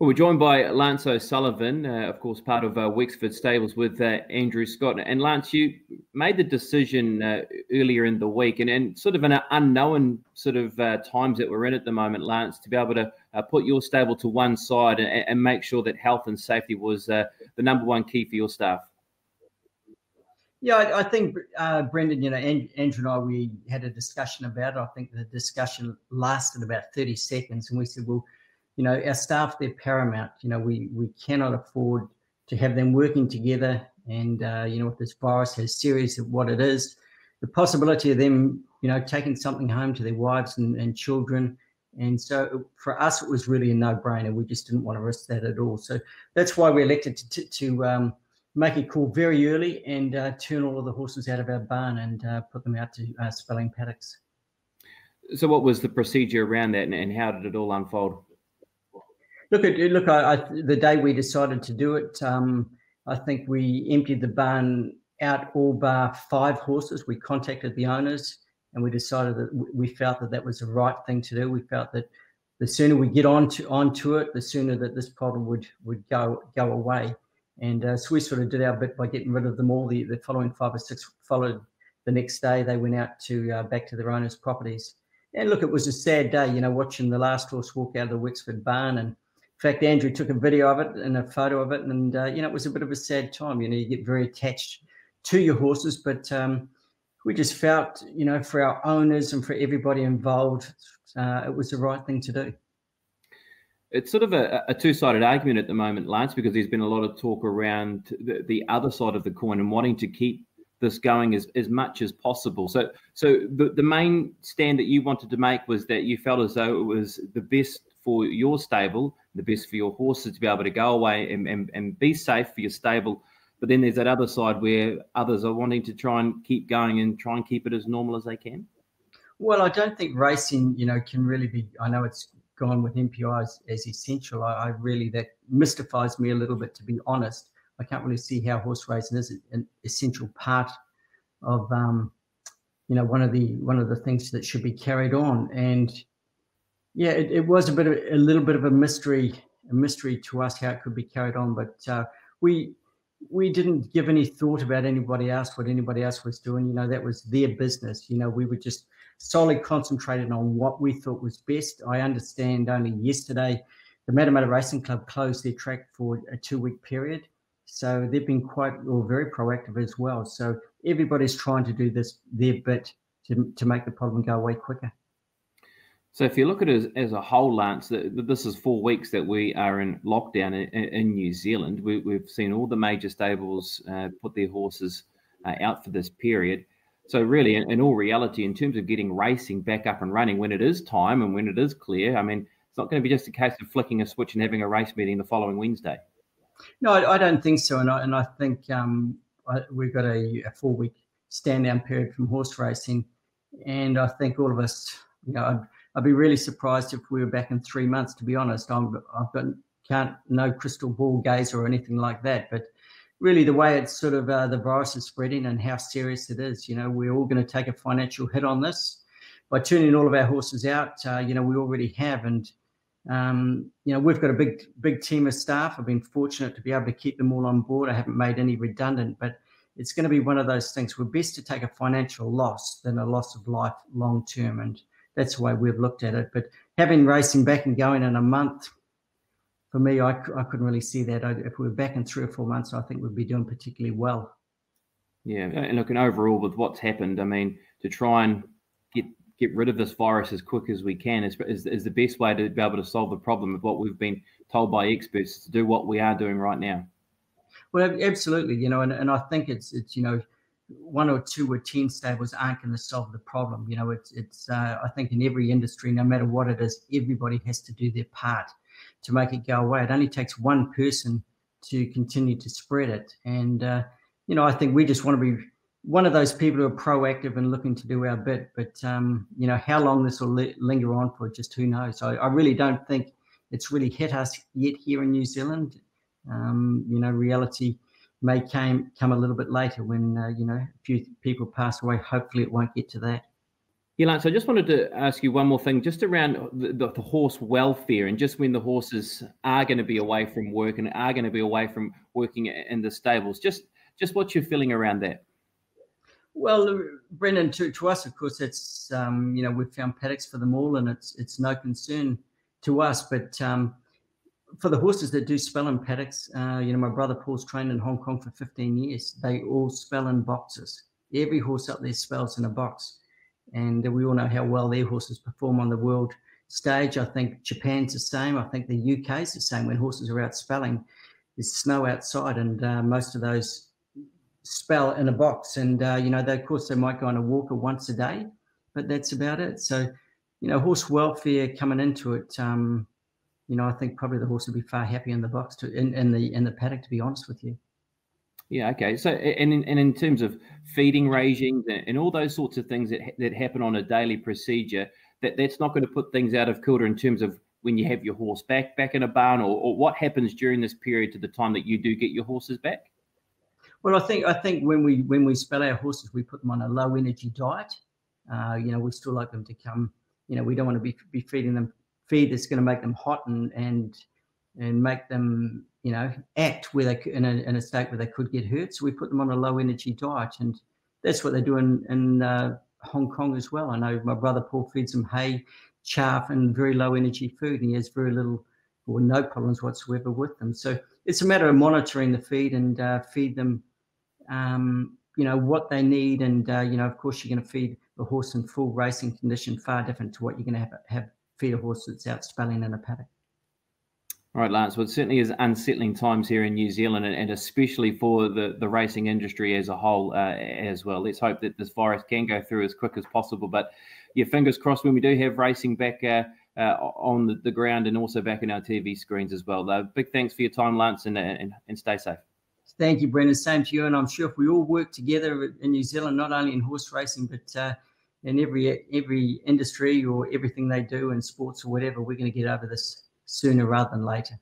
Well, we're joined by Lance O'Sullivan, of course, part of Wexford Stables with Andrew Scott. And Lance, you made the decision earlier in the week and sort of an unknown sort of times that we're in at the moment, Lance, to be able to put your stable to one side and make sure that health and safety was the number one key for your staff. Yeah, I think, Brendan, Andrew and I, we had a discussion about it. I think the discussion lasted about 30 seconds. And we said, well, our staff, they're paramount. We cannot afford to have them working together. And, if this virus is serious of what it is, the possibility of them, taking something home to their wives and children. And so for us, it was really a no-brainer. We just didn't want to risk that at all. So that's why we elected to make a call very early and turn all of the horses out of our barn and put them out to spelling paddocks. So what was the procedure around that and how did it all unfold? Look, the day we decided to do it, I think we emptied the barn out all bar 5 horses. We contacted the owners and we decided that we felt that was the right thing to do. We felt that the sooner we get onto it, the sooner that this problem would go away. And so we sort of did our bit by getting rid of them all. The following 5 or 6 followed the next day. They went out to back to their owners' properties. And look, it was a sad day, watching the last horse walk out of the Wexford barn. And in fact, Andrew took a video of it and a photo of it. And, it was a bit of a sad time. You get very attached to your horses. But we just felt, for our owners and for everybody involved, it was the right thing to do. It's sort of a two-sided argument at the moment, Lance, because there's been a lot of talk around the other side of the coin and wanting to keep this going as much as possible. So the main stand that you wanted to make was that you felt as though it was the best for your stable, the best for your horses to be able to go away and be safe for your stable. But then there's that other side where others are wanting to try and keep going and try and keep it as normal as they can. Well, I don't think racing, can really be, I know it's gone with MPI as essential. I really, that mystifies me a little bit, to be honest. I can't really see how horse racing is an essential part of, one of the things that should be carried on. And yeah, it was a little bit of a mystery to us how it could be carried on. But we didn't give any thought about anybody else, what anybody else was doing. That was their business. We were just solely concentrated on what we thought was best. I understand only yesterday the Matamata Racing Club closed their track for a 2-week period. So they've been very proactive as well. So everybody's trying to do their bit to make the problem go away quicker. So if you look at it as a whole, Lance, this is 4 weeks that we are in lockdown in New Zealand. We've seen all the major stables put their horses out for this period. So really, in all reality, in terms of getting racing back up and running when it is time and when it is clear, I mean, it's not going to be just a case of flicking a switch and having a race meeting the following Wednesday. No, I don't think so. And I think we've got a 4-week stand-down period from horse racing. And I think all of us, I'd be really surprised if we were back in 3 months, to be honest. Can't no crystal ball gaze or anything like that. But really the way it's sort of the virus is spreading and how serious it is, we're all going to take a financial hit on this by turning all of our horses out. We already have. And, we've got a big team of staff. I've been fortunate to be able to keep them all on board. I haven't made any redundant, but it's going to be one of those things. We're best to take a financial loss than a loss of life long term. And that's the way we've looked at it. But having racing back and going in a month, for me, I couldn't really see that. If we were back in 3 or 4 months, I think we'd be doing particularly well. Yeah, and looking overall with what's happened, I mean, to try and get rid of this virus as quick as we can is the best way to be able to solve the problem of what we've been told by experts to do what we are doing right now. Well, absolutely, and I think it's 1 or 2 or 10 stables aren't going to solve the problem. I think in every industry, no matter what it is, everybody has to do their part to make it go away. It only takes one person to continue to spread it. And, I think we just want to be one of those people who are proactive and looking to do our bit. But, how long this will linger on for, just who knows. I really don't think it's really hit us yet here in New Zealand. Reality may come a little bit later when, a few people pass away. Hopefully it won't get to that. Yeah, Lance, I just wanted to ask you one more thing, just around the horse welfare, and just when the horses are going to be away from work and are going to be away from working in the stables, just what's your feeling around that? Well, Brendan, to us, of course, it's we've found paddocks for them all, and it's no concern to us. But for the horses that do spell in paddocks, my brother Paul's trained in Hong Kong for 15 years. They all spell in boxes. Every horse up there spells in a box. And we all know how well their horses perform on the world stage. I think Japan's the same. I think the UK's the same. When horses are out spelling, there's snow outside, and most of those spell in a box. And, of course, they might go on a walker once a day, but that's about it. So, horse welfare coming into it, I think probably the horse would be far happier in the box, in the paddock, to be honest with you. Yeah, okay. So, and in terms of feeding regimes and all those sorts of things that happen on a daily procedure, that's not going to put things out of kilter in terms of when you have your horse back in a barn, or what happens during this period to the time that you do get your horses back? Well, I think when we spell our horses, we put them on a low energy diet. We still like them to come. We don't want to be feeding them feed that's going to make them hot and make them act where they in a state where they could get hurt. So we put them on a low energy diet, and that's what they do in Hong Kong as well. I know my brother Paul feeds them hay, chaff, and very low energy food, and he has very little or no problems whatsoever with them. So it's a matter of monitoring the feed and feed them what they need. And of course, you're going to feed a horse in full racing condition far different to what you're going to have feed a horse that's out spelling in a paddock. All right, Lance. Well, it certainly is unsettling times here in New Zealand, and especially for the racing industry as a whole as well. Let's hope that this virus can go through as quick as possible. But yeah, fingers crossed when we do have racing back on the ground and also back in our TV screens as well. Big thanks for your time, Lance, and stay safe. Thank you, Brendan. Same to you. And I'm sure if we all work together in New Zealand, not only in horse racing, but in every industry or everything they do in sports or whatever, we're going to get over this sooner rather than later.